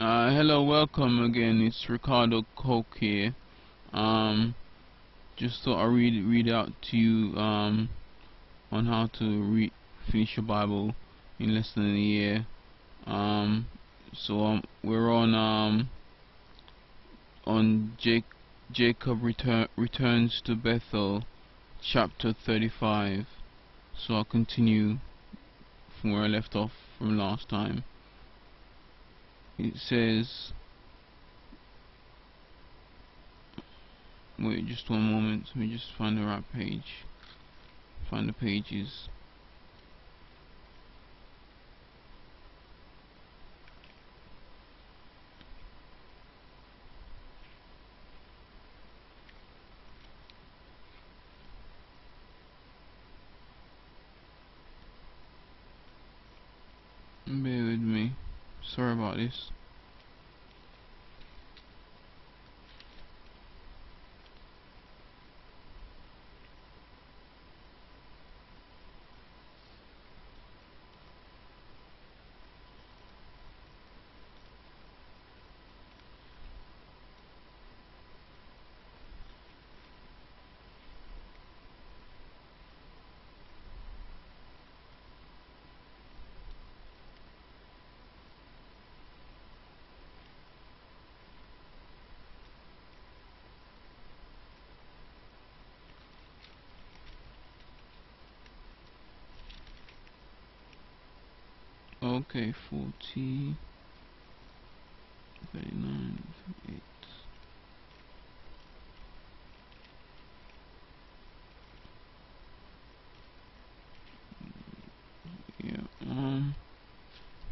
Hello, welcome again. It's Ricardo Coke here. Um, just thought I'd read out to you on how to finish your Bible in less than a year. Um, we're on Jacob returns to Bethel, chapter 35. So I'll continue from where I left off from last time. It says. Wait just one moment, let me just find the right page. Find the pages. Bear with me. Sorry about this. Okay, 40, 39, 38. Yeah,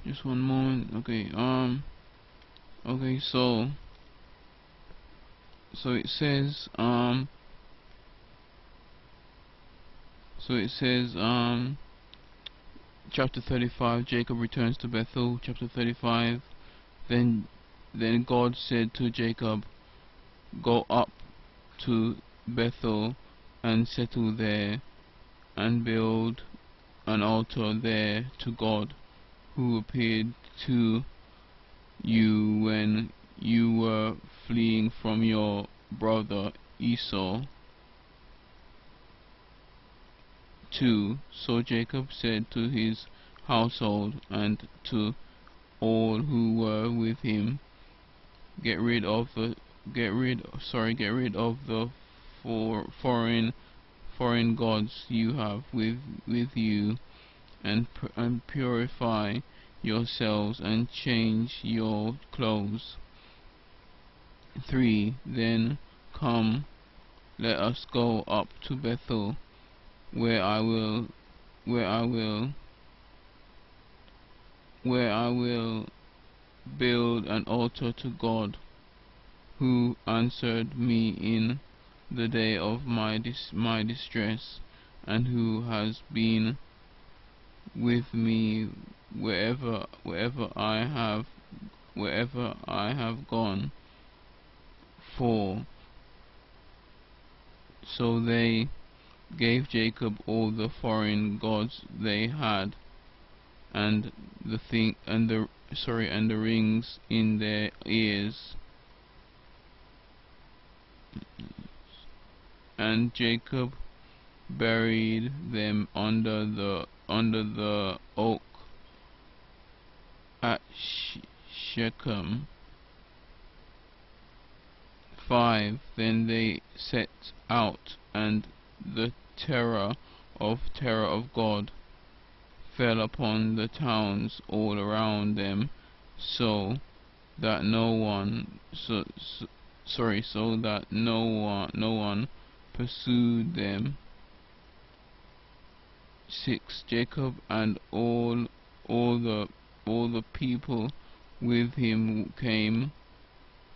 just one moment. Okay, okay, so it says, chapter 35, Jacob returns to Bethel. Chapter 35, then God said to Jacob, go up to Bethel and settle there, and build an altar there to God, who appeared to you when you were fleeing from your brother Esau. 2. So Jacob said to his household and to all who were with him, get rid of the foreign gods you have with you, and purify yourselves and change your clothes. 3. Then come, let us go up to Bethel, where I will build an altar to God, who answered me in the day of my distress, and who has been with me wherever I have gone. 4. So they gave Jacob all the foreign gods they had, and the rings in their ears, and Jacob buried them under the oak at Shechem. 5. Then they set out, and the terror of God fell upon the towns all around them, so that no one pursued them. 6. Jacob and all the people with him came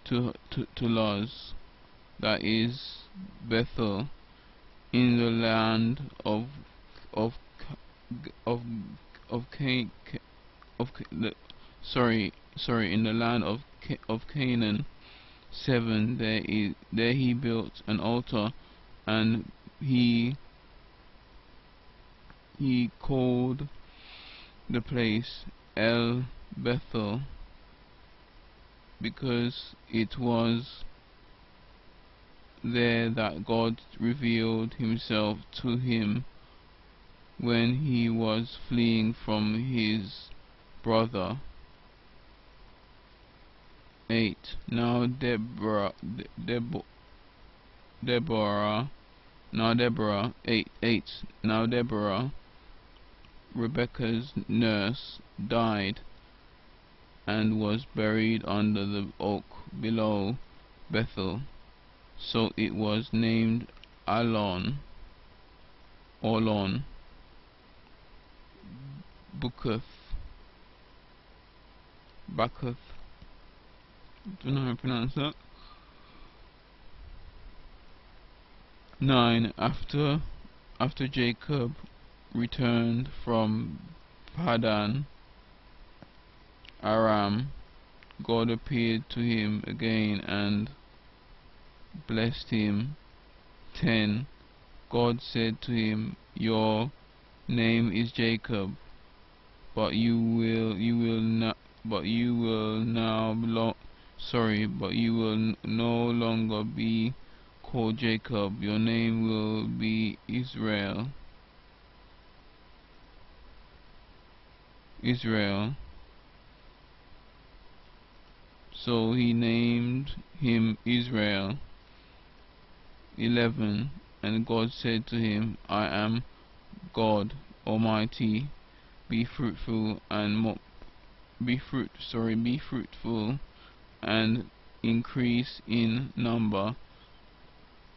to Luz, that is Bethel, in the land of of of Can of in the land of Canaan. 7. There he built an altar, and he called the place El Bethel, because it was there that God revealed himself to him when he was fleeing from his brother. 8. Now Deborah, now Deborah, 8. Now Deborah, Rebekah's nurse, died and was buried under the oak below Bethel. So it was named Orlon, Bukath, don't know how to pronounce that. 9. After Jacob returned from Padan Aram, God appeared to him again and blessed him. 10. God said to him, "Your name is Jacob, but you will no longer be called Jacob. Your name will be Israel. So he named him Israel. 11. And God said to him, "I am God Almighty. Be fruitful and increase in number,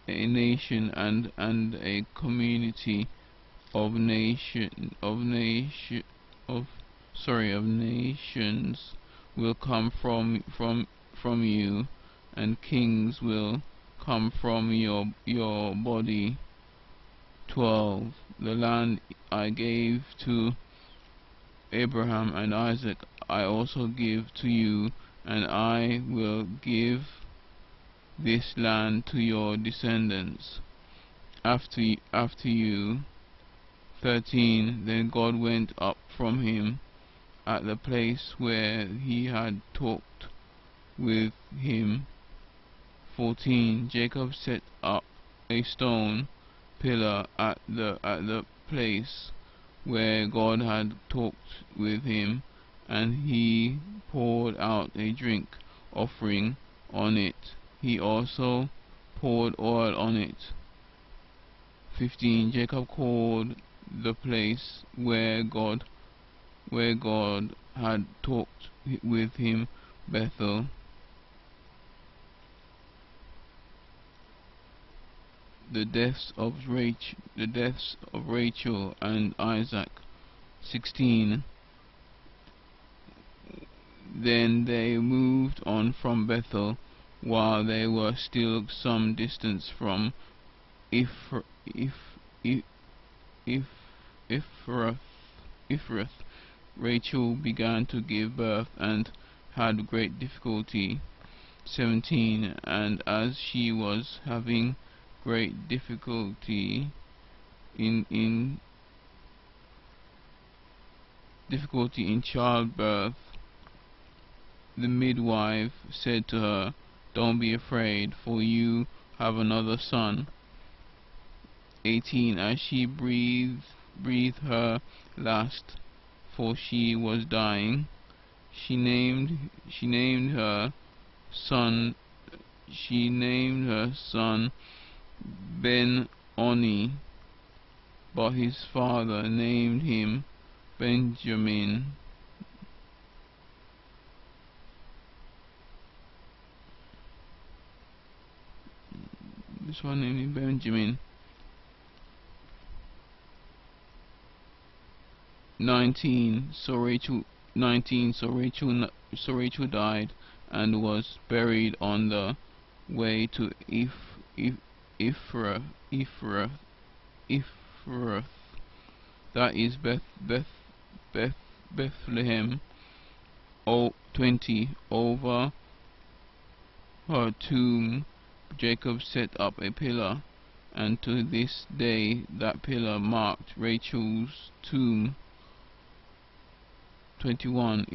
a nation and a community of nations will come from you, and kings will come from your body." 12. The land I gave to Abraham and Isaac I also give to you, and I will give this land to your descendants after you. 13. Then God went up from him at the place where he had talked with him. 14. Jacob set up a stone pillar at the place where God had talked with him, and he poured out a drink offering on it. He also poured oil on it. 15. Jacob called the place where God had talked with him Bethel. The deaths of Rachel and Isaac. 16. Then they moved on from Bethel, while they were still some distance from Ephrath. Rachel began to give birth and had great difficulty. 17. And as she was having great difficulty in childbirth, the midwife said to her, "Don't be afraid, for you have another son." 18. As she breathed her last, for she was dying, she named her son Ben-Oni, but his father named him Benjamin. This one named him Benjamin. 19. So Rachel died and was buried on the way to Ephrath, that is Bethlehem. 20. Over her tomb Jacob set up a pillar, and to this day that pillar marked Rachel's tomb. 21.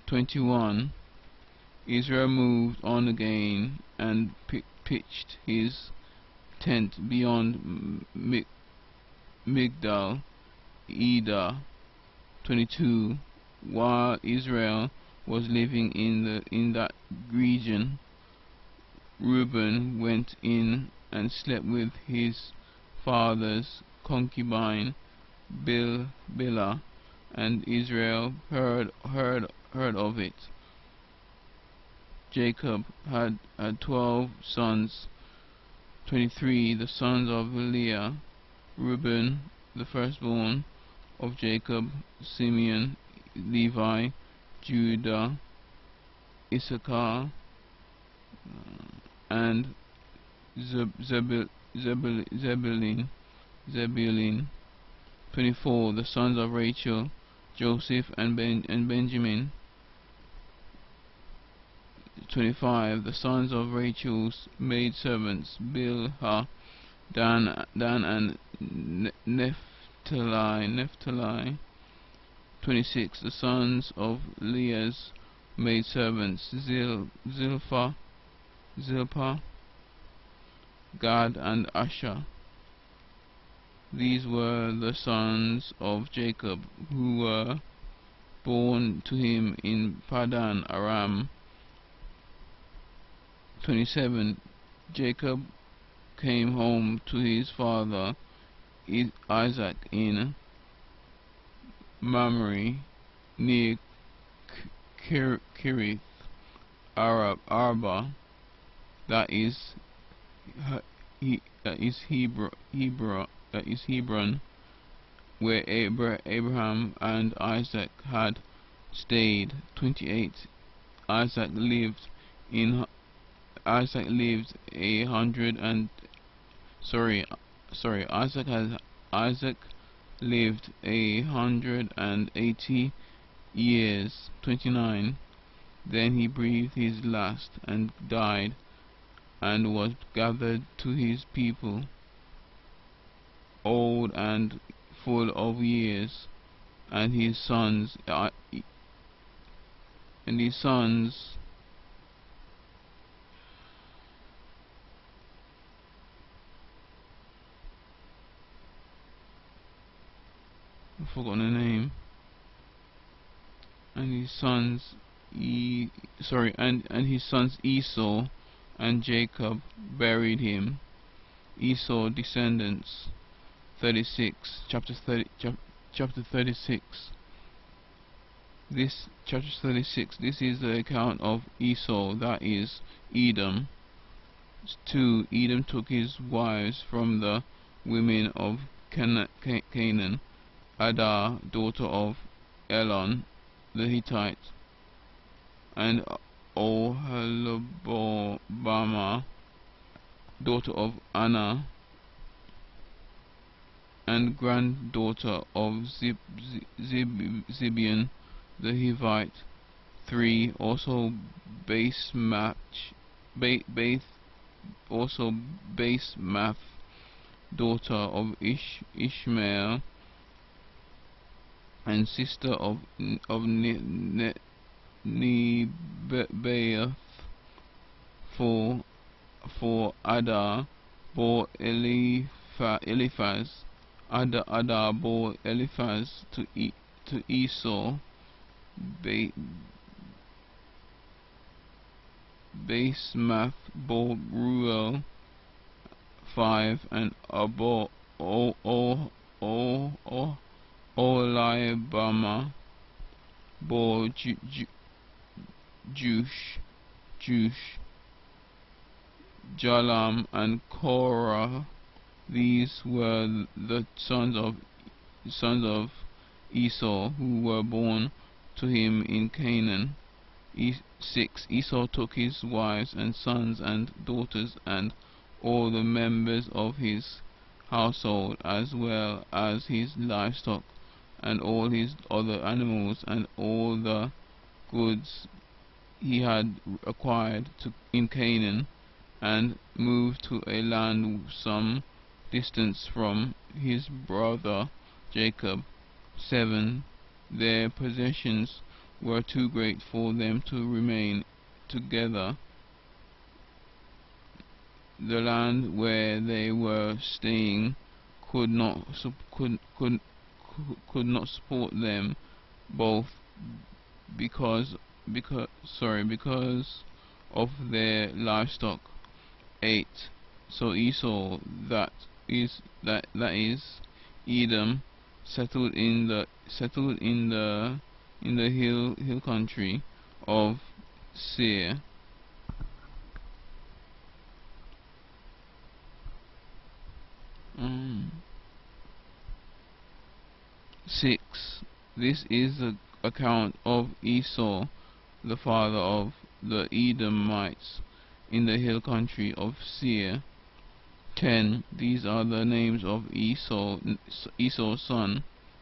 21. Israel moved on again and pitched his tent beyond Migdal Eder. 22. While Israel was living in that region, Reuben went in and slept with his father's concubine Bilhah, and Israel heard of it. Jacob had 12 sons. 23. The sons of Leah: Reuben, the firstborn of Jacob; Simeon, Levi, Judah, Issachar, and Zebulun. 24. The sons of Rachel: Joseph and Benjamin. 25. The sons of Rachel's maidservants: Bilhah, Dan and Naphtali. 26. The sons of Leah's maidservants: Zilpah, Gad, and Asher. These were the sons of Jacob, who were born to him in Padan Aram. 27. Jacob came home to his father Isaac in Mamre near Kirith Arba, that is Hebron, where Abraham and Isaac had stayed. 28. Isaac lived 180 years. 29. Then he breathed his last and died, and was gathered to his people, old and full of years. And his sons I've forgotten the name. And his sons his sons Esau and Jacob buried him. Esau descendants. 36. Chapter 36. This chapter 36. This is the account of Esau, that is Edom. 2. Edom took his wives from the women of Canaan: Adah, daughter of Elon the Hittite, and Oholibamah, daughter of Anna, and granddaughter of Zibeon the Hivite. 3. Also Basemath, daughter of Ishmael, and sister of Nebaioth. 4. Adah bore Eliphaz. Adah bore Eliphaz to Esau. Basemath bore Ruel. 5. And Oholibamah bore Jush, Jalam, and Korah. These were the sons of Esau, who were born to him in Canaan. 6. Esau took his wives and sons and daughters and all the members of his household, as well as his livestock and all his other animals and all the goods he had acquired in Canaan, and moved to a land some distance from his brother Jacob. 7. Their possessions were too great for them to remain together. The land where they were staying could not could not support them both because of their livestock. 8. So Esau, that is Edom, settled in the hill country of Seir. Um, 6. This is the account of Esau, the father of the Edomites, in the hill country of Seir. 10. These are the names of Esau's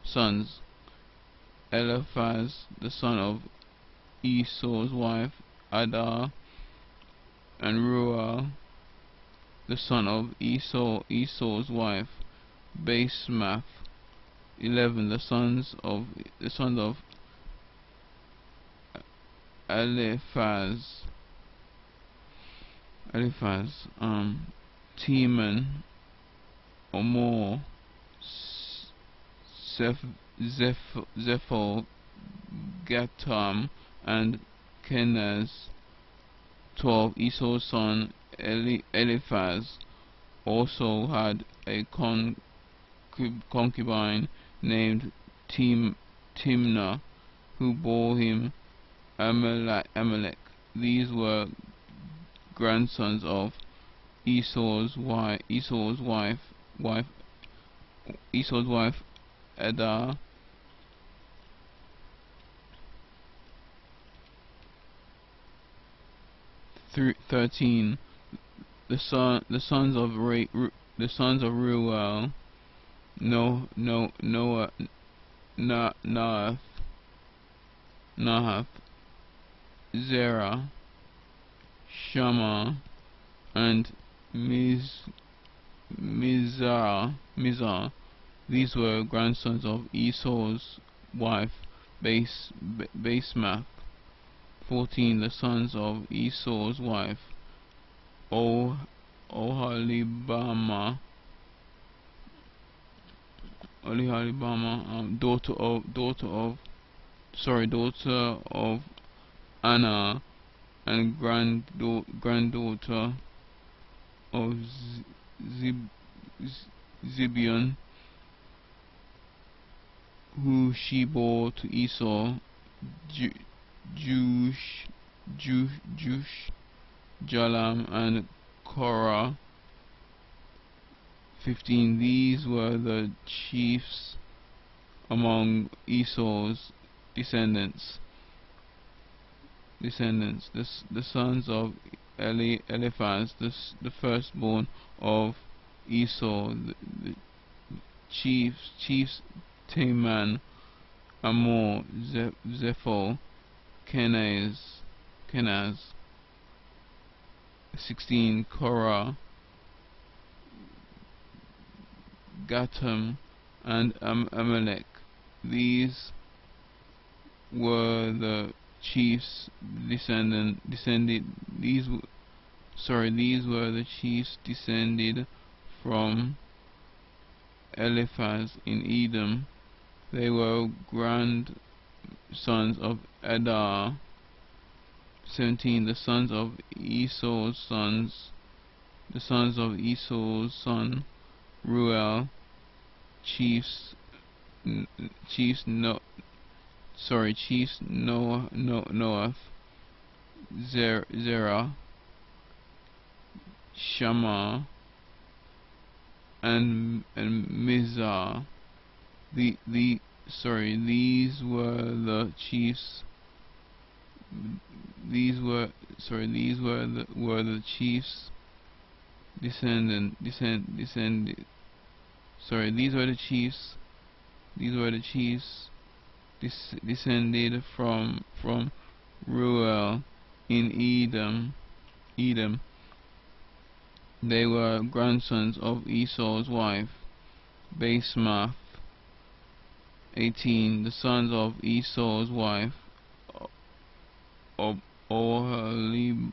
sons. Eliphaz, the son of Esau's wife Adah, and Ruel, the son of Esau's wife Basemath. 11. The sons of Eliphaz, Teman, Omor, Zepho, Gatam, and Kenaz. 12. Esau's son Eliphaz also had a concubine named Timnah, who bore him Amalek. These were grandsons of Esau's wife Adah. 13. The sons of Reuel, Nahath, Zerah, Shammah, and Mizar. These were grandsons of Esau's wife Basemath. 14. The sons of Esau's wife Oholibamah, daughter of Anna, and granddaughter of Zibeon, who she bore to Esau, Jush, Jalam, and Korah. 15. These were the chiefs among Esau's descendants. The sons of Eliphaz, the firstborn of Esau, the chiefs Teman, Amor, Zepho, Kenaz. 16. Korah, Gatam, and Amalek. These were the chiefs These were the chiefs descended from Eliphaz in Edom. They were grandsons of Adah. 17. The sons of Esau's son Reuel, chiefs Noath, Zerah, Shammah, and Mizar. These were the chiefs. These were the chiefs descended. These were the chiefs descended from Reuel in Edom. They were grandsons of Esau's wife Basemath. 18. The sons of Esau's wife Oholibamah,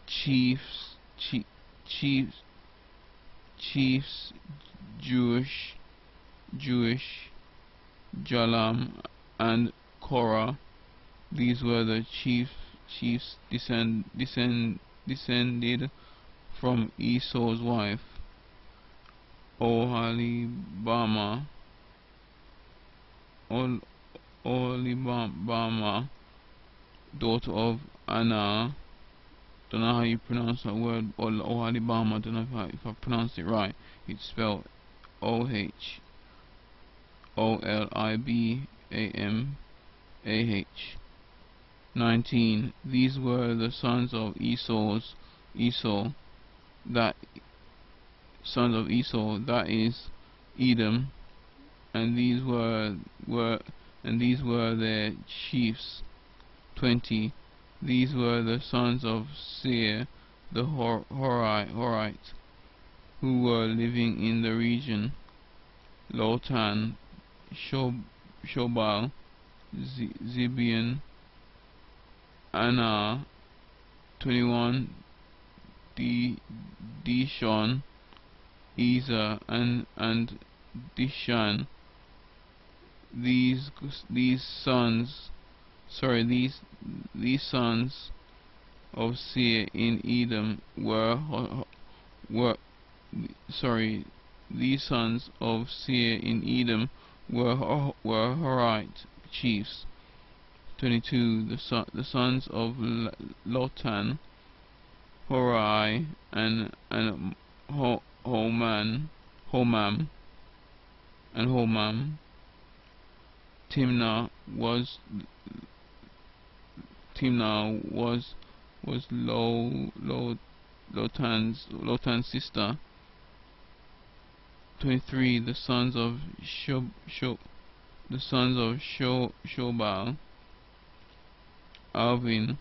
chiefs, chiefs, chiefs, Jewish, Jalam, and Korah. These were the chiefs descended from Esau's wife, Oholibamah, Oholibamah, daughter of Anah. Don't know how you pronounce that word, Oholibamah. Don't know if I pronounced it right. It's spelled Oholibamah. 19. These were the sons of Esau, that is Edom, and these were their chiefs. 20. These were the sons of Seir the Horite, who were living in the region: Lotan, Shobal, Zibeon, Anah. 21. Dishon, Ezer, and Dishan. These sons of Seir in Edom these sons of Seir in Edom were Horite chiefs. 22. The sons of Lotan, Horai, and Homam. Timnah was Lotan's sister. 23. The sons of Shobal, Alvan,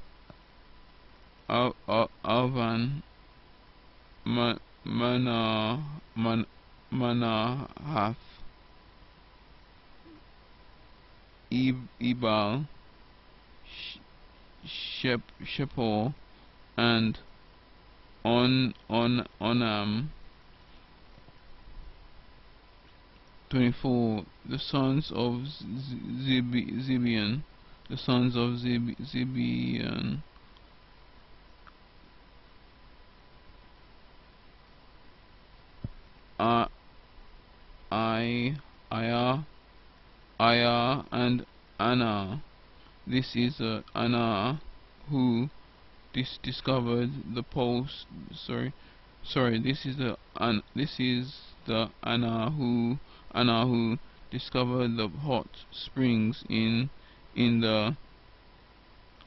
Manahath, Ebal, Shepor, and Onam. 24. The sons of Zibeon, Aya, and Anah. This is Anah who discovered the post. This is the Anah who discovered the hot springs in the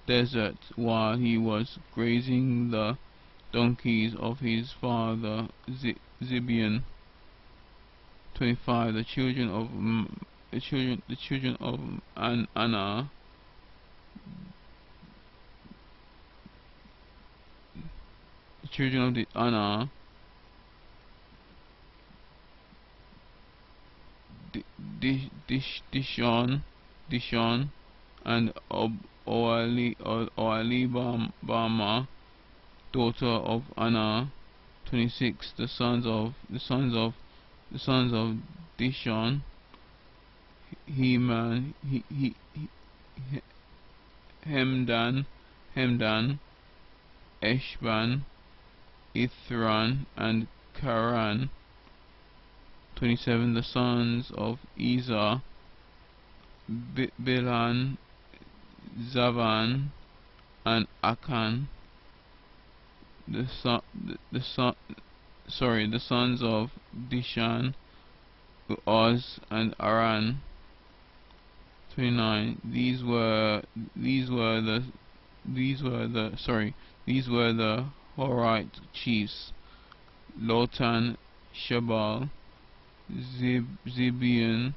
desert while he was grazing the donkeys of his father Zibeon. 25. The children of Anah, Dishon, and Oholibamah, daughter of Anah. 26. The sons of Dishon, Heman, Hemdan, Eshban, Ithran, and Karan. 27. The sons of Esau, Bilhan, Zavan, and Akan. The sons of Dishan, Uz, and Aran. 29. These were the Horite chiefs: Lotan, Shobal, Zibeon,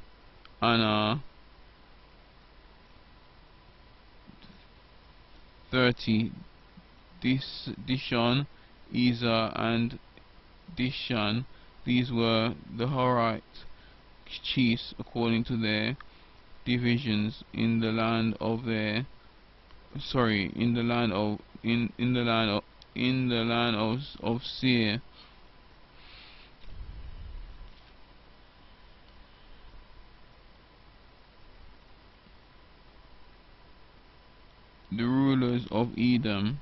Anah. 30. Dishon, Ezer, and Dishan. These were the Horite chiefs according to their divisions in the land of their in the land of Seir. The rulers of Edom.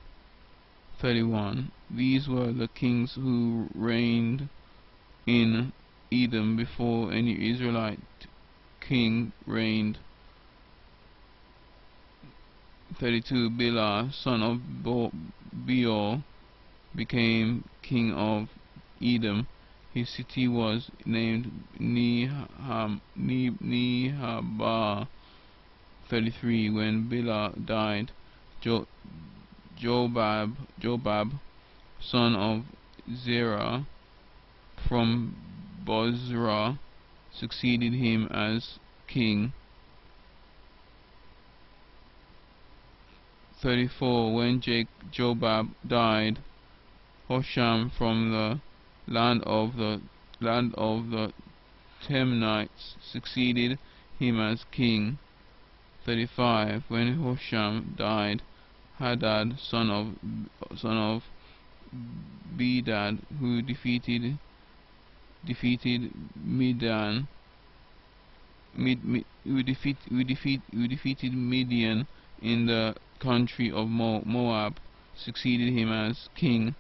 31. These were the kings who reigned in Edom before any Israelite king reigned. 32. Bela, son of Beor, became king of Edom. His city was named Nehabah. 33. When Bela died, Jobab, son of Zerah, from Bozrah, succeeded him as king. 34. When Jobab died, Hosham from the land of the Temanites succeeded him as king. 35. When Hosham died, Hadad, son of Bedad, who defeated Midian, in the country of Moab, succeeded him as king.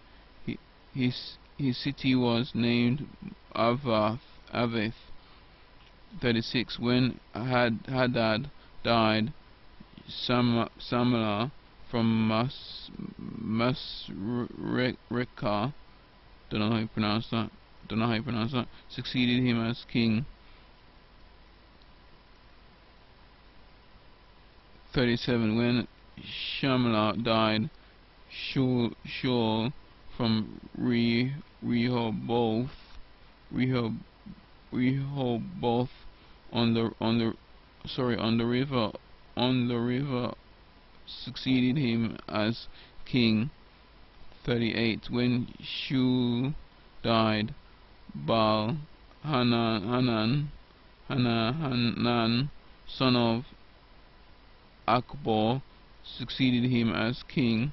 His city was named Avith. 36. When Hadad died, Samlah from Masrekah, don't know how you pronounce that, succeeded him as king. 37. When Shamlah died, Shaul from Rehoboth on the river succeeded him as king. 38. When Shaul died, Baal Hanan, son of Akbor, succeeded him as king.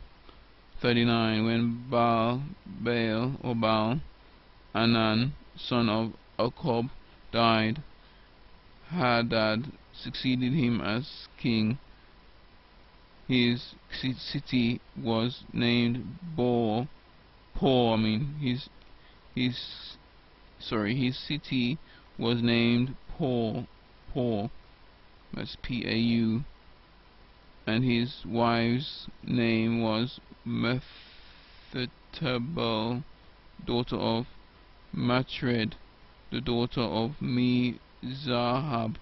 39. When Baal Hanan, son of Akob, died, Hadad succeeded him as king. His city was named his city was named Pau, that's Pau, and his wife's name was Mehetabel, daughter of Matred, the daughter of Mezahab.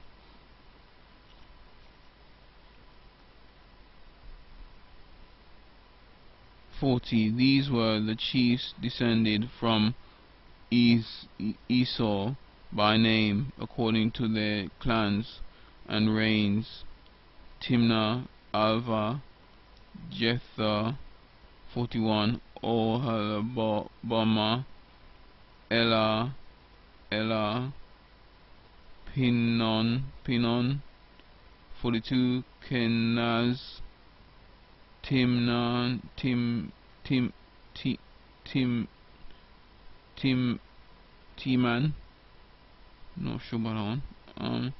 40. These were the chiefs descended from Esau by name, according to their clans and reigns: Timnah, Alva, Jether. 41. Oholibamah, Elah, Pinon. 42. Kenaz, Timnah, Timan, not sure about that one.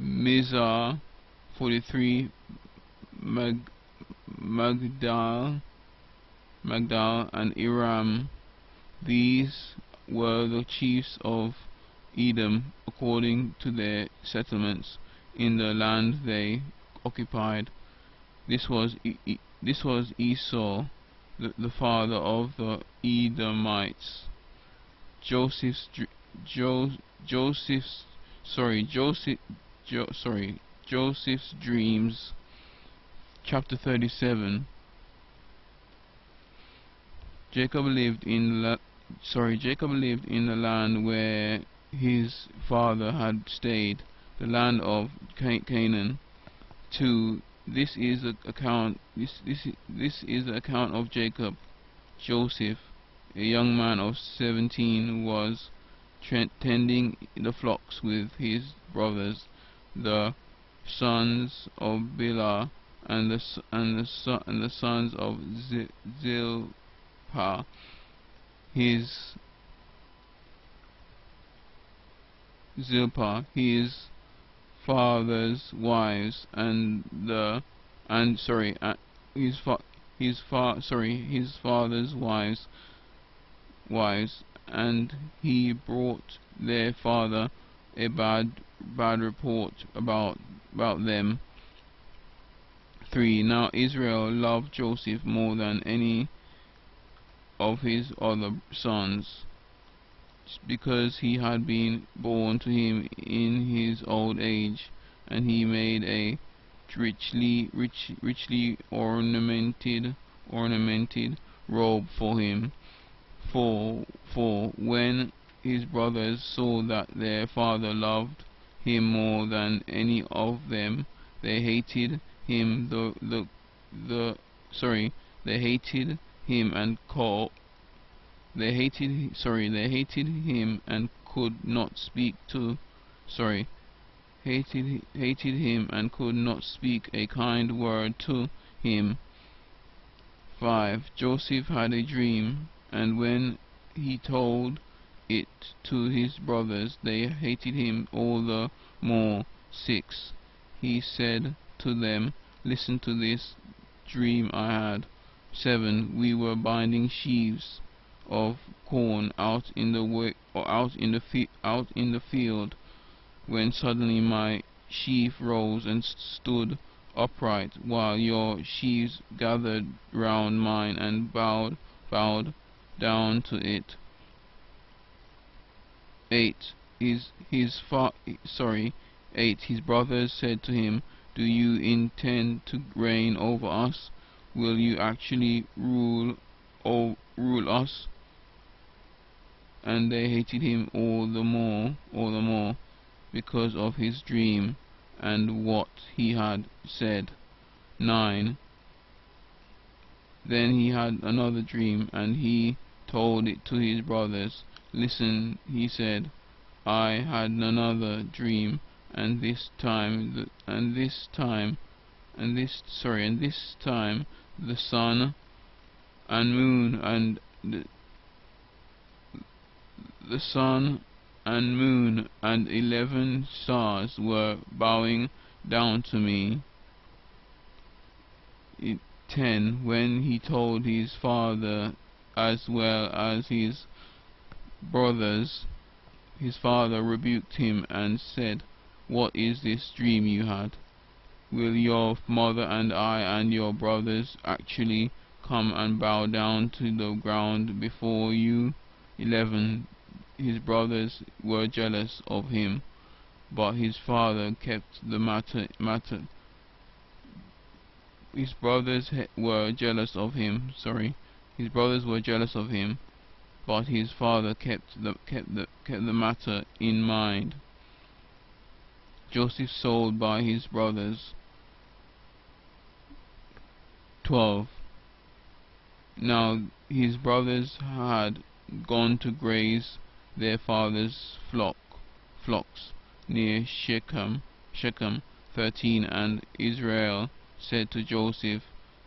Mizar. 43. Magdal and Iram. These were the chiefs of Edom according to their settlements in the land they occupied. This was Esau, the father of the Edomites. Joseph's dreams. Chapter 37. Jacob lived in the land where his father had stayed, the land of Canaan. 2. This is the account of Jacob. Joseph, a young man of 17, was tending the flocks with his brothers, the sons of Bilhah, and the sons of Zilpah, his his father's wives, and the and sorry his fa his fa sorry his father's wives, and he brought their father a bad report about them. 3. Now Israel loved Joseph more than any of his other sons, because he had been born to him in his old age, and he made a richly ornamented robe for him. 4. When his brothers saw that their father loved him more than any of them, they hated him they hated him and called they hated him and could not speak to sorry hated him and could not speak a kind word to him. 5. Joseph had a dream, and when he told it to his brothers, they hated him all the more. 6. He said to them, listen to this dream I had. 7. We were binding sheaves of corn out in the field, when suddenly my sheaf rose and stood upright, while your sheaves gathered round mine and bowed down to it. 8. His brothers said to him, do you intend to reign over us? Will you actually rule us? And they hated him all the more because of his dream and what he had said. 9. Then he had another dream, and he told it to his brothers. Listen, he said, I had another dream, and this time the sun and moon and 11 stars were bowing down to me. 10. When he told his father as well as his brothers, his father rebuked him and said, what is this dream you had? Will your mother and I and your brothers actually come and bow down to the ground before you? 11. His brothers were jealous of him, but his father kept the matter. His brothers were jealous of him. His brothers were jealous of him, but his father kept the matter in mind. Joseph sold by his brothers. 12. Now his brothers had gone to graze their father's flocks near Shechem. 13. And Israel said to Joseph,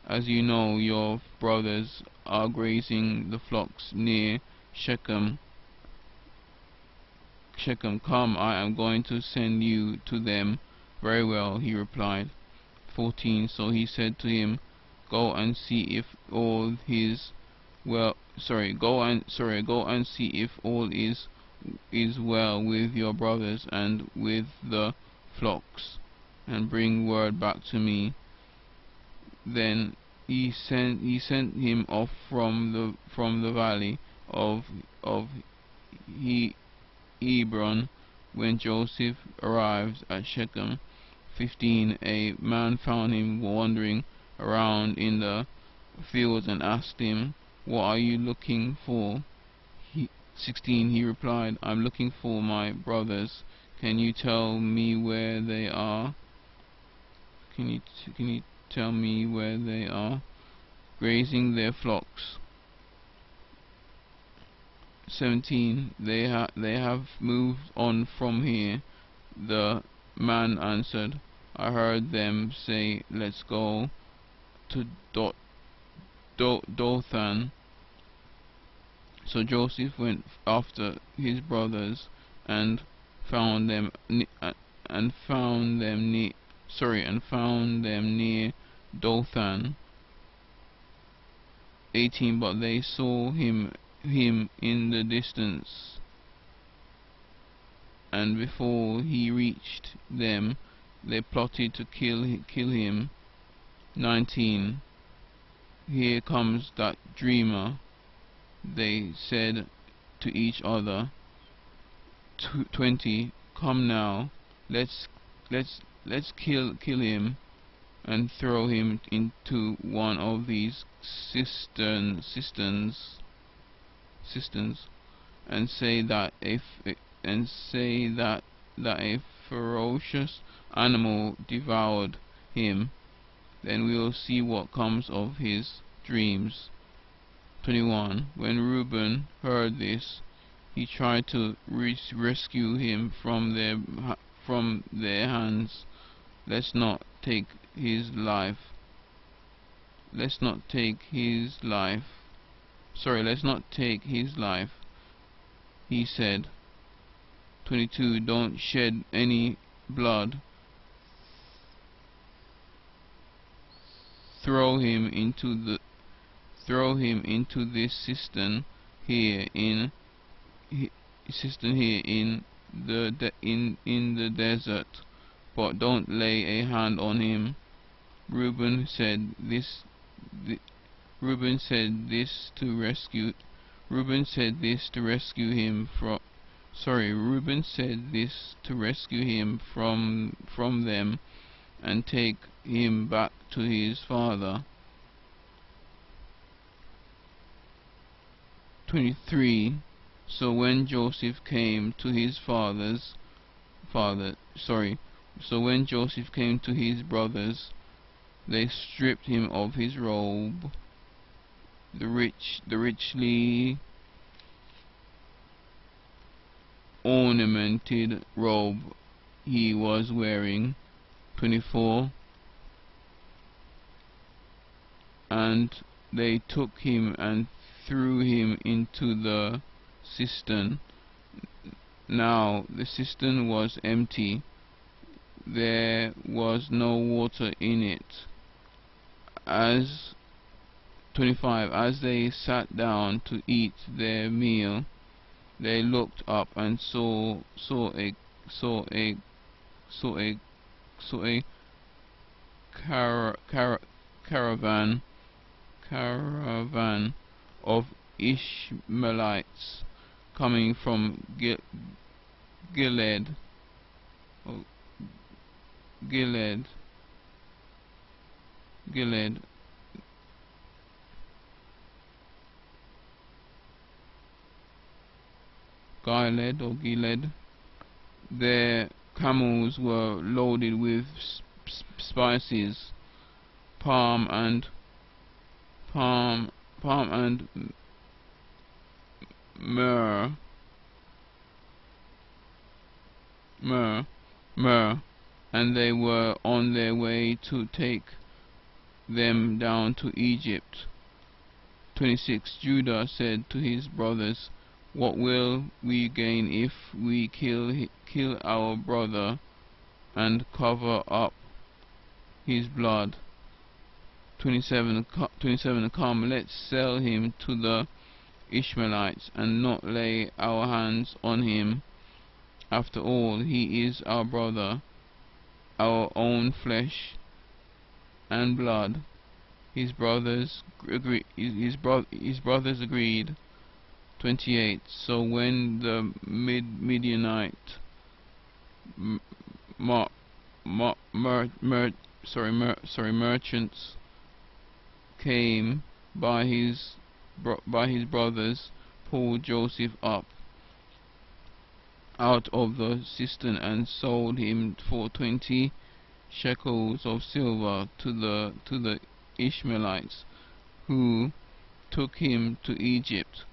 as you know, your brothers are grazing the flocks near Shechem. Come, I am going to send you to them. Very well, he replied. 14. So he said to him, go and see if all is well with your brothers and with the flocks, and bring word back to me. Then he sent him off from the valley of Hebron. When Joseph arrived at Shechem. 15. A man found him wandering around in the fields and asked him, what are you looking for? 16. He replied, I'm looking for my brothers. Can you tell me where they are? Can you tell me where they are? Grazing their flocks. 17. They have moved on from here. The man answered, I heard them say, let's go to Dothan. So Joseph went after his brothers and found them near Dothan. 18. But they saw him in the distance, and before he reached them, they plotted to kill him. 19. Here comes that dreamer, they said to each other. 20. Come now, let's kill him and throw him into one of these cisterns, and say that a ferocious animal devoured him. Then we will see what comes of his dreams. 21. When Reuben heard this, he tried to rescue him from their hands. Let's not take his life. Let's not take his life, he said. 22. Don't shed any blood. Throw him into this cistern here in the desert, but don't lay a hand on him. Reuben said this to rescue him from them and take him back to his father. 23. So when Joseph came to his brothers, they stripped him of his robe, the richly ornamented robe he was wearing. 24. And they took him and threw him into the cistern. Now the cistern was empty, there was no water in it. 25. As they sat down to eat their meal, they looked up and saw a caravan of Ishmaelites coming from Gilead. Their camels were loaded with spices, palm and myrrh, and they were on their way to take them down to Egypt. 26. Judah said to his brothers, what will we gain if we kill our brother and cover up his blood? 27. Come, let's sell him to the Ishmaelites and not lay our hands on him. After all, he is our brother, our own flesh and blood. His brothers agreed. 28. So when the Midianite merchants came by, his brothers pulled Joseph up out of the cistern and sold him for 20 shekels of silver to the Ishmaelites, who took him to Egypt.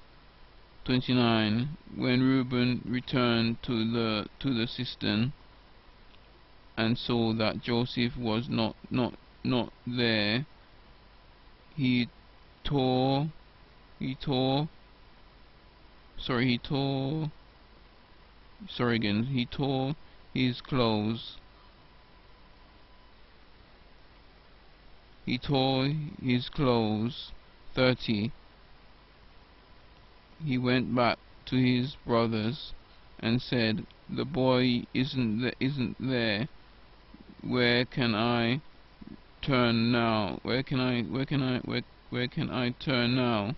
29. When Reuben returned to the cistern, and saw that Joseph was not there, he tore he tore sorry he tore sorry again he tore his clothes. He tore his clothes. 30. He went back to his brothers and said, "The boy isn't there. Where can I turn now? Where can I turn now?"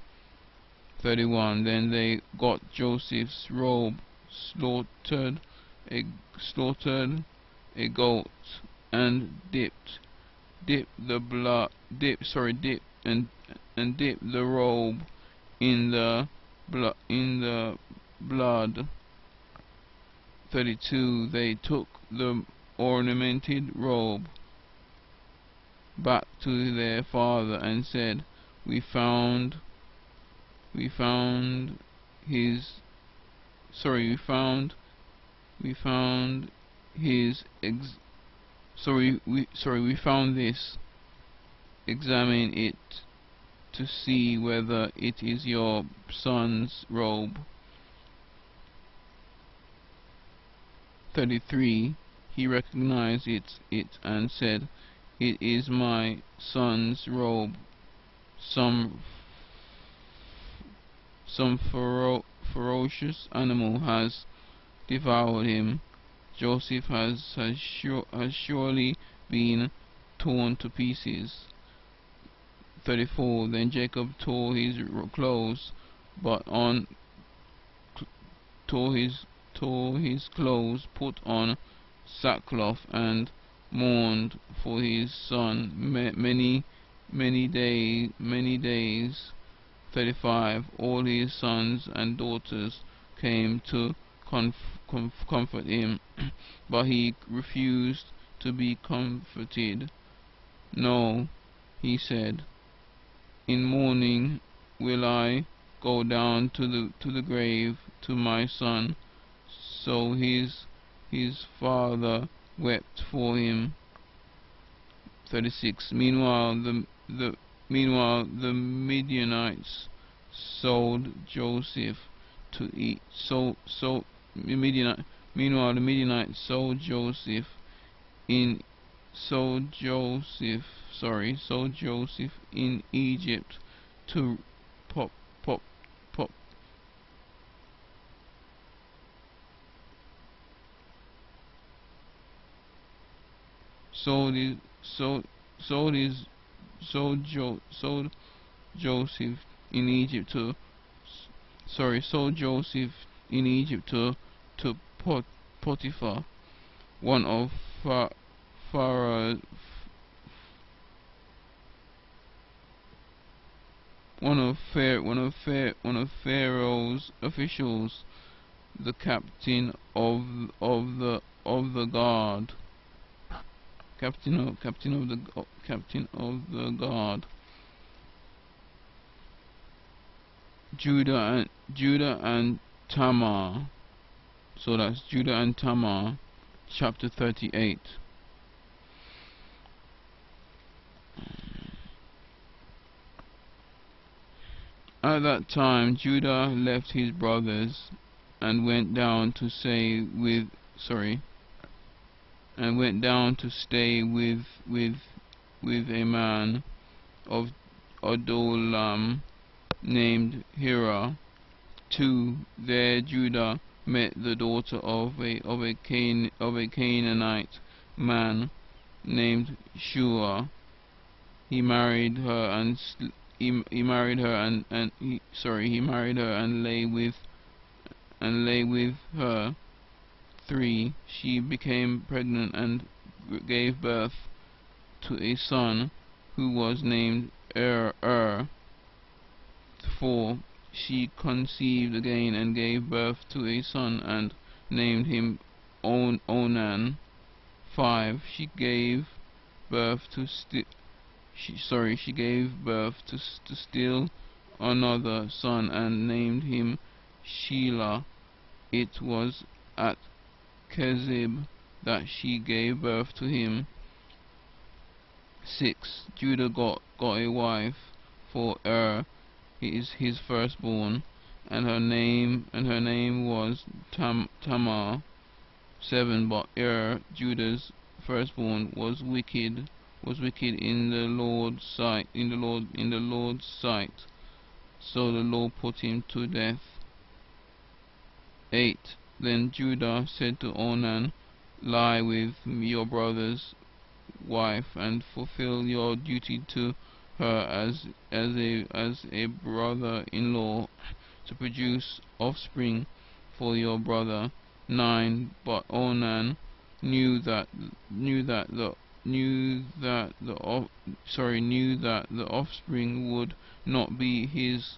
31. Then they got Joseph's robe, slaughtered a goat, and dipped the blood dip and dip the robe in the blood. 32. They took the ornamented robe back to their father and said, we found his sorry we found his we found this. Examine it to see whether it is your son's robe. 33. He recognized it and said, "It is my son's robe. Some ferocious animal has devoured him. Joseph has surely been torn to pieces." 34. Then Jacob tore his clothes, put on sackcloth, and mourned for his son many days. 35. All his sons and daughters came to comfort him, but he refused to be comforted. "No," he said, "in mourning will I go down to the grave to my son." So his father wept for him. 36. Meanwhile the Midianites sold Joseph to eat. Meanwhile the Midianites sold Joseph in Egypt to pop sold Joseph in Egypt to Potiphar, one of Pharaoh's officials, the captain of the guard. Captain of the guard. Judah and Tamar. So that's Judah and Tamar, chapter 38. At that time Judah left his brothers and went down to stay with a man of Adullam named Hira. 2. There Judah met the daughter of a Canaanite man named Shua. He married her and lay with her. 3. She became pregnant and gave birth to a son who was named 4. She conceived again and gave birth to a son and named him Onan. 5. She gave birth to still another son and named him Shelah. It was at Kezib that she gave birth to him. 6. Judah got a wife for his firstborn, and her name was Tamar. 7. But Judah's firstborn, was wicked in the Lord's sight, so the Lord put him to death. 8. Then Judah said to Onan, lie with your brother's wife, and fulfill your duty to her as a brother-in-law, to produce offspring for your brother. 9. But Onan knew that the offspring would not be his.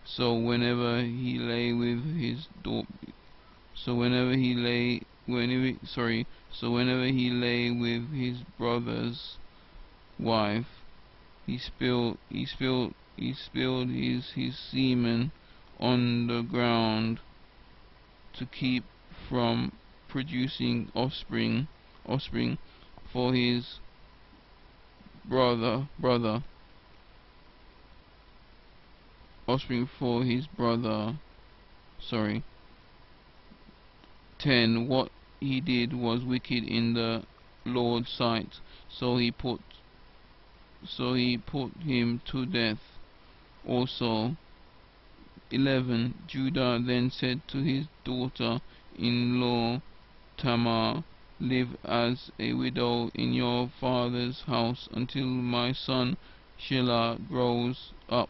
So whenever he lay with his daughter, whenever he lay with his brother's wife, he spilled his semen on the ground to keep from producing offspring for his brother. Sorry. 10. What he did was wicked in the Lord's sight, so he put him to death also. 11. Judah then said to his daughter-in-law Tamar, live as a widow in your father's house until my son Shelah grows up,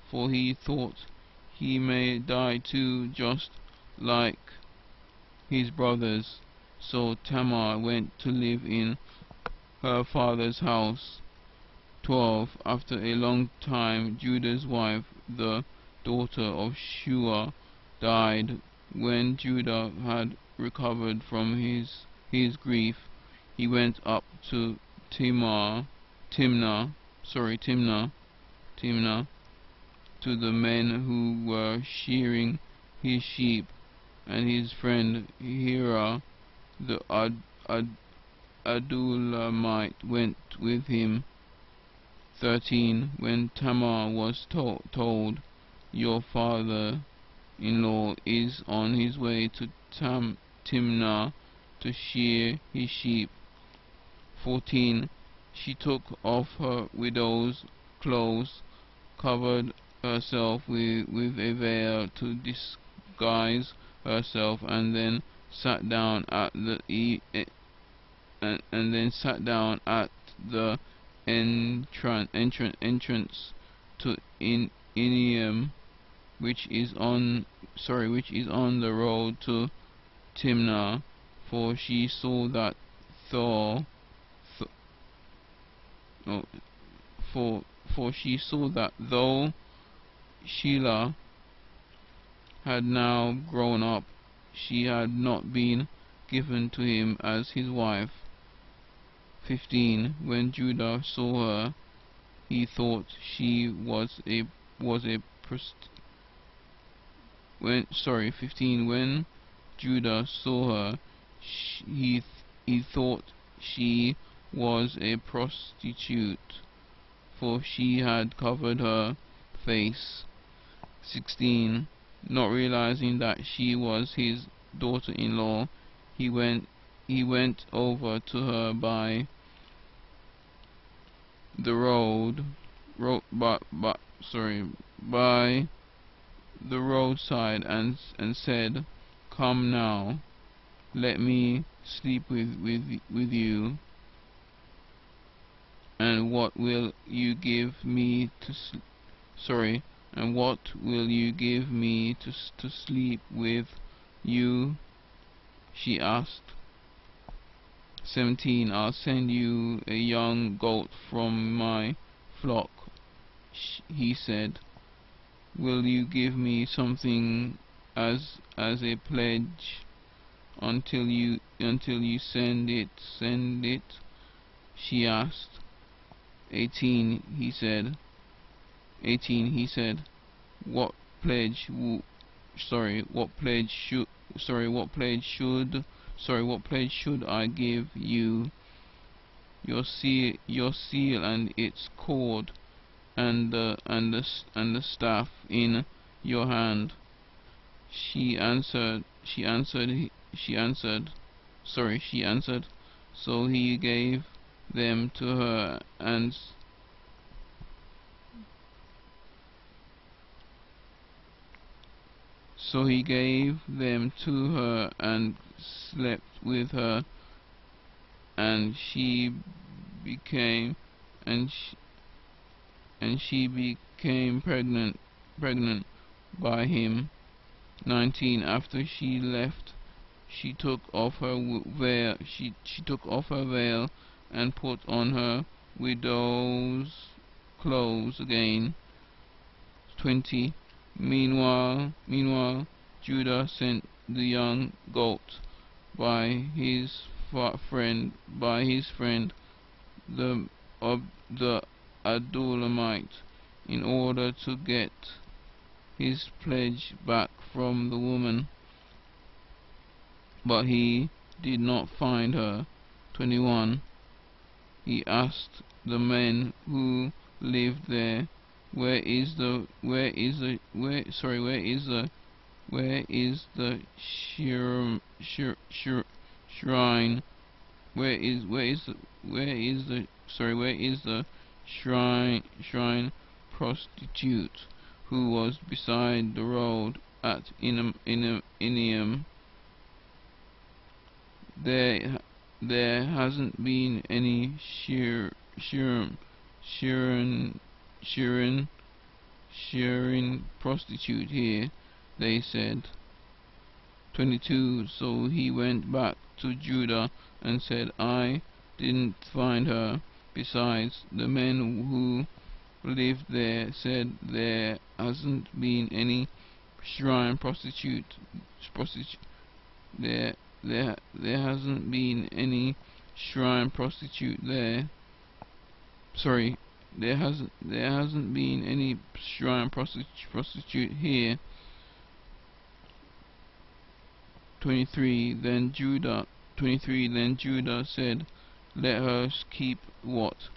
for he thought he may die too, just like his brothers. So Tamar went to live in her father's house. 12. After a long time, Judah's wife, the daughter of Shua, died. When Judah had recovered from his grief, he went up to Timnah, to the men who were shearing his sheep, and his friend Hira the Adulamite went with him. 13. When Tamar was told, your father-in-law is on his way to Timnah to shear his sheep. 14. She took off her widow's clothes, covered herself with a veil to disguise herself, and then sat down at the entrance to Inium, which is on the road to Timnah, for she saw that though Shelah had now grown up, she had not been given to him as his wife. 15. When Judah saw her, he thought she was a When 15. When Judah saw her, he thought she was a prostitute, for she had covered her face. 16. Not realizing that she was his daughter-in-law, he went over to her by the roadside and said, come now, let me sleep with you, and what will you give me to sleep with you? She asked. 17. I'll send you a young goat from my flock, he said. Will you give me something as a pledge until you send it? She asked. 18. He said. What pledge what pledge should I give you? Your seal and its cord, and the staff in your hand. She answered. She answered. She answered. She answered. So he gave them to her, and slept with her, and she became and she, and she became pregnant by him. 19. After she left, she took off her veil. She took off her veil and put on her widow's clothes again. 20. Meanwhile, Judah sent the young goat by his friend, the the Adulamite, in order to get his pledge back from the woman, but he did not find her. 21. He asked the men who lived there, where is the shrine? Where is the shrine prostitute who was beside the road at Inium? There hasn't been any shearing prostitute here, they said. 22. So he went back to Judah and said, I didn't find her. Besides, the men who lived there said there hasn't been any shrine prostitute. There hasn't been any shrine prostitute there. There hasn't been any shrine prostitute here. 23. Then Judah said, let her keep what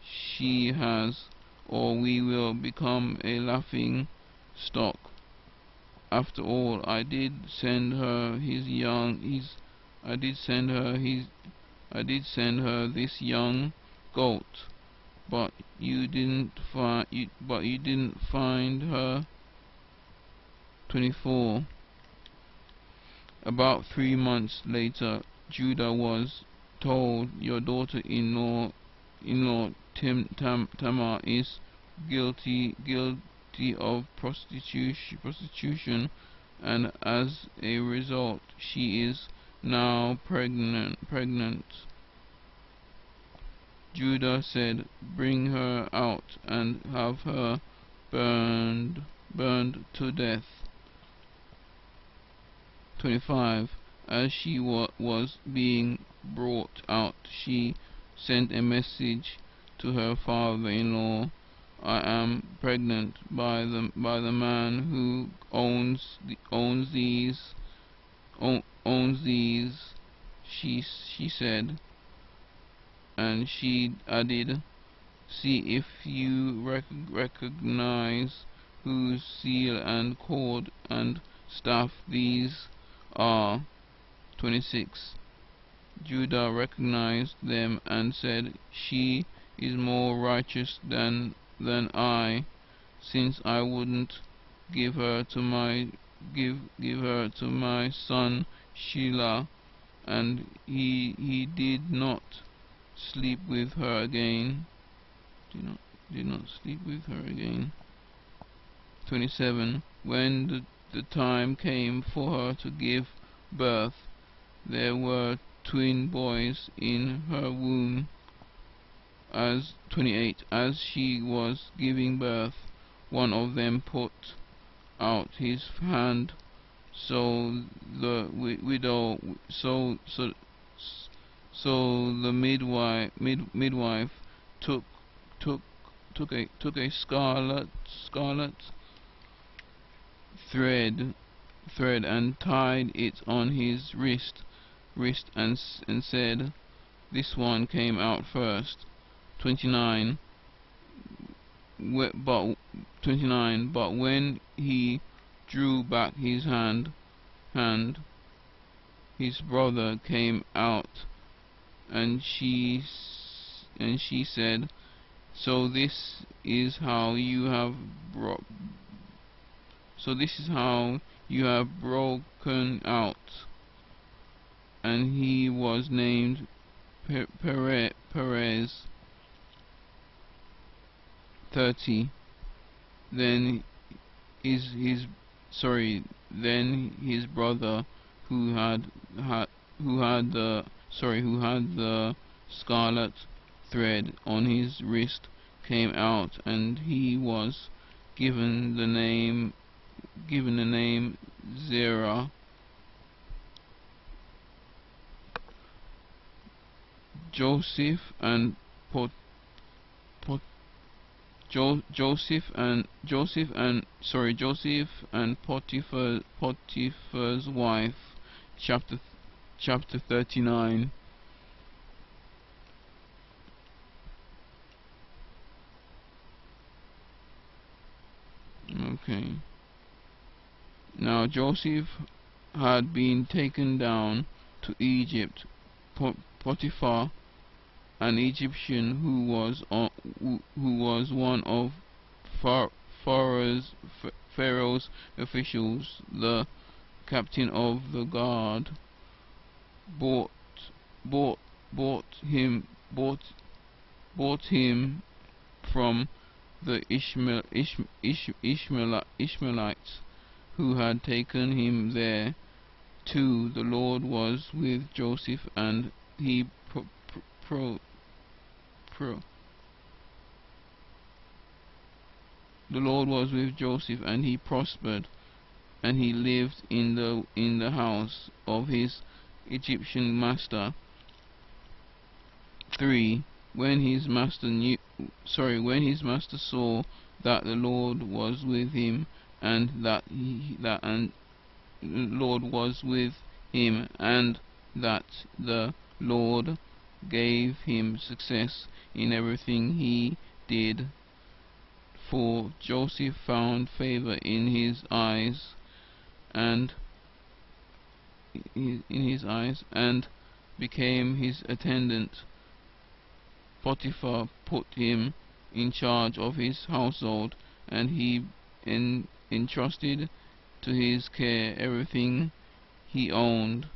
she has, or we will become a laughing stock. After all, I did send her this young goat, but you didn't find her. 24. About 3 months later, Judah was told, your daughter-in-law Tamar is guilty of prostitution, and as a result she is now pregnant. Judah said, bring her out and have her burned to death. 25. As she was being brought out, she sent a message to her father-in-law, I am pregnant by the man who owns these. She said, and she added, see if you recognize whose seal and cord and staff these are. 26. Judah recognized them and said, she is more righteous than I, since I wouldn't give her to my son Shelah, and he did not sleep with her again. Did not sleep with her again. 27. When the time came for her to give birth, there were twin boys in her womb. 28. As she was giving birth, one of them put out his hand, so the midwife took a scarlet thread thread and tied it on his wrist and said, "This one came out first." 29. Wh- But 29. But when he drew back his hand, his brother came out, and she said, "So this is how you have bro- so this is how you have broken out." And he was named Perez. 30. Then then his brother who had the scarlet thread on his wrist came out, and he was given the name Zerah. Joseph and Pot, Pot, Joseph and Potiphar's wife, chapter 39. Okay. Now Joseph had been taken down to Egypt. Potiphar, an Egyptian who was one of Pharaoh's officials, the captain of the guard, bought bought bought him bought him from the Ishmaelites who had taken him there. 2. The Lord was with Joseph, and he the Lord was with Joseph, and he prospered, and he lived in the house of his Egyptian master. 3. When his master saw that the Lord was with him, and that the Lord was with him, and that the Lord gave him success in everything he did, for Joseph found favor in his eyes, and became his attendant. Potiphar put him in charge of his household, and he entrusted to his care everything he owned.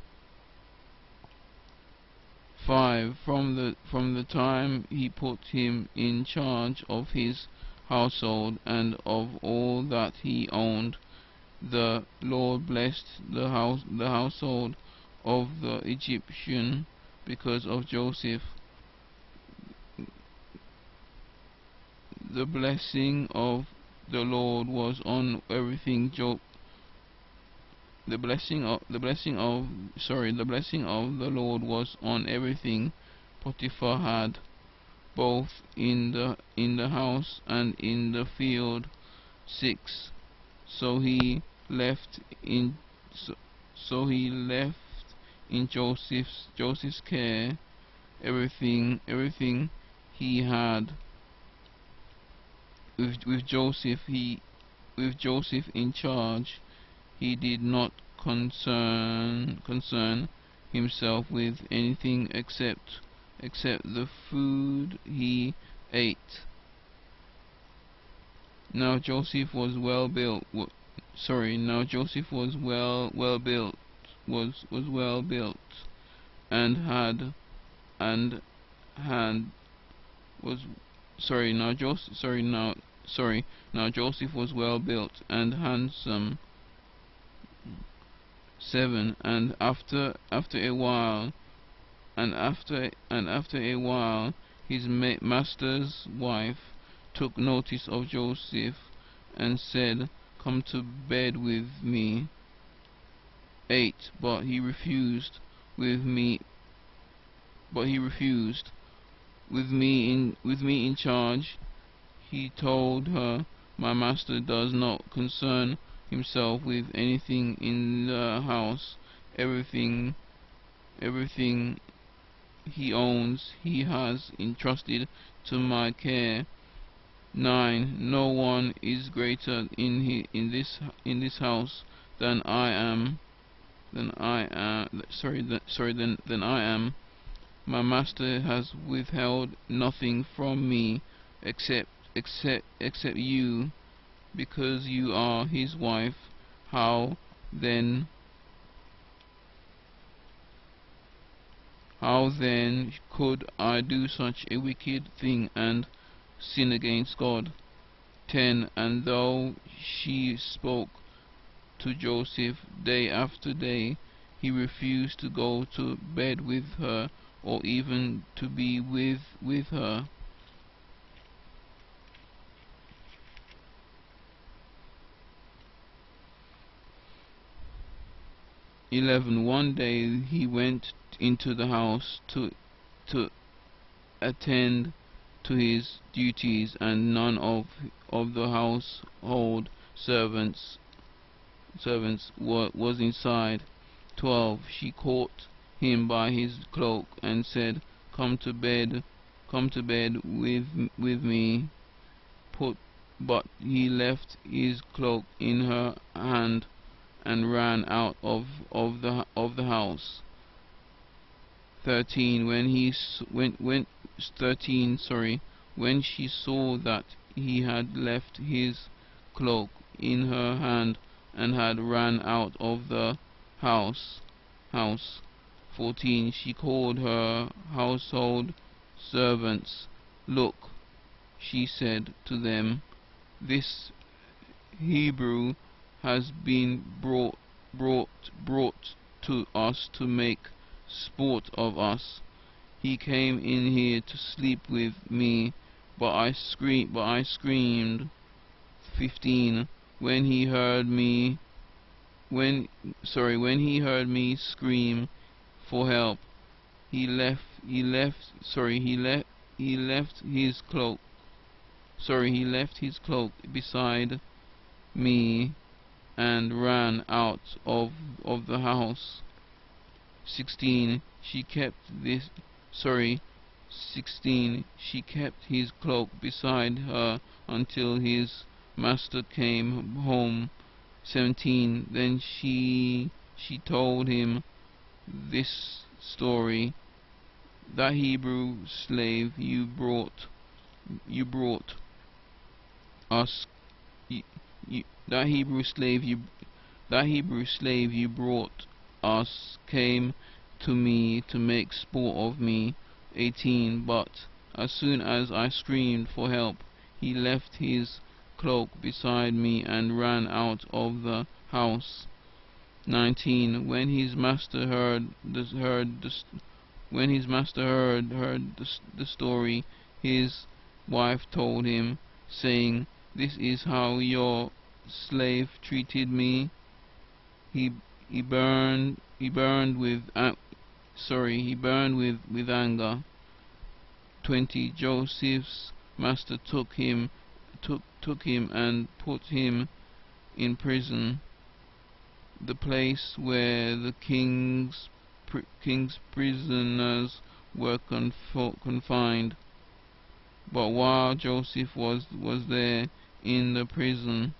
5. From the time he put him in charge of his household and of all that he owned, the Lord blessed the household of the Egyptian because of Joseph. The blessing of the Lord was on everything the blessing of the Lord was on everything Potiphar had, both in the house and in the field. 6. So he left in Joseph's care everything he had. With Joseph in charge, he did not concern himself with anything except the food he ate. Now Joseph was well built. Now Joseph was well built, and had was now Joseph was well built and handsome. 7. And after a while, his master's wife took notice of Joseph and said, "Come to bed with me." 8. But he refused. With me in charge, he told her, "My master does not concern himself with anything in the house. Everything, everything he owns, he has entrusted to my care. 9. No one is greater in this house than I am. Than I am. Than I am. My master has withheld nothing from me, except you, because you are his wife. How then? How then could I do such a wicked thing and sin against God? 10. And though she spoke to Joseph day after day, he refused to go to bed with her, or even to be with her. 11. One day he went into the house to attend to his duties, and none of the household servants was inside. 12. She caught him by his cloak and said, come to bed with me. But he left his cloak in her hand and ran out of the house. 13. When she saw that he had left his cloak in her hand and had ran out of the house. 14. She called her household servants. Look, she said to them, this Hebrew has been brought to us to make sport of us. He came in here to sleep with me, but I screamed. 15. When he heard me scream for help, he left his cloak beside me and ran out of the house. 16. She kept his cloak beside her until his master came home. 17. Then she told him this story. That Hebrew slave you brought us that Hebrew slave you brought us came to me to make sport of me. 18. But as soon as I screamed for help, he left his cloak beside me and ran out of the house. 19. When his master heard the story, his wife told him, saying, this is how your slave treated me. He burned with anger. 20. Joseph's master took him and put him in prison, the place where the king's prisoners were confined. But while Joseph was there in the prison,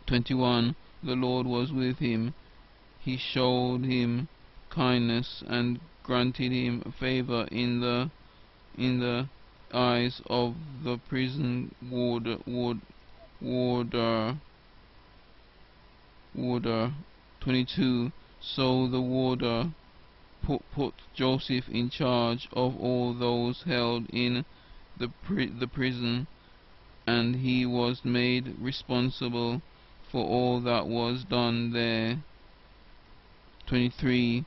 21, the Lord was with him. He showed him kindness and granted him favor in the eyes of the prison warder. 22. So the warder put Joseph in charge of all those held in the prison, and he was made responsible for all that was done there. 23.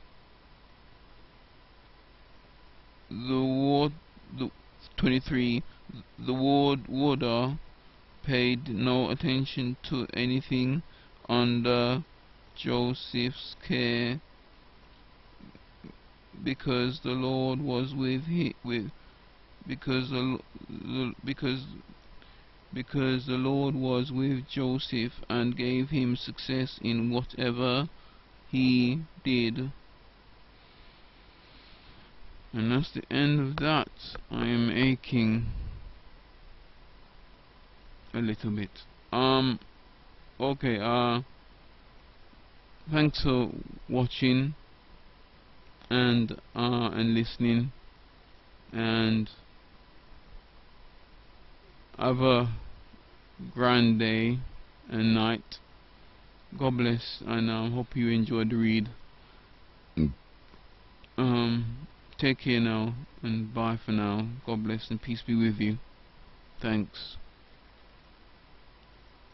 The warder paid no attention to anything under Joseph's care, because the Lord was with because because the Lord was with Joseph and gave him success in whatever he did. And that's the end of that. I am aching a little bit. Okay, thanks for watching and listening, and have a grand day and night. God bless, and I hope you enjoyed the read. Take care now, and bye for now. God bless and peace be with you. Thanks.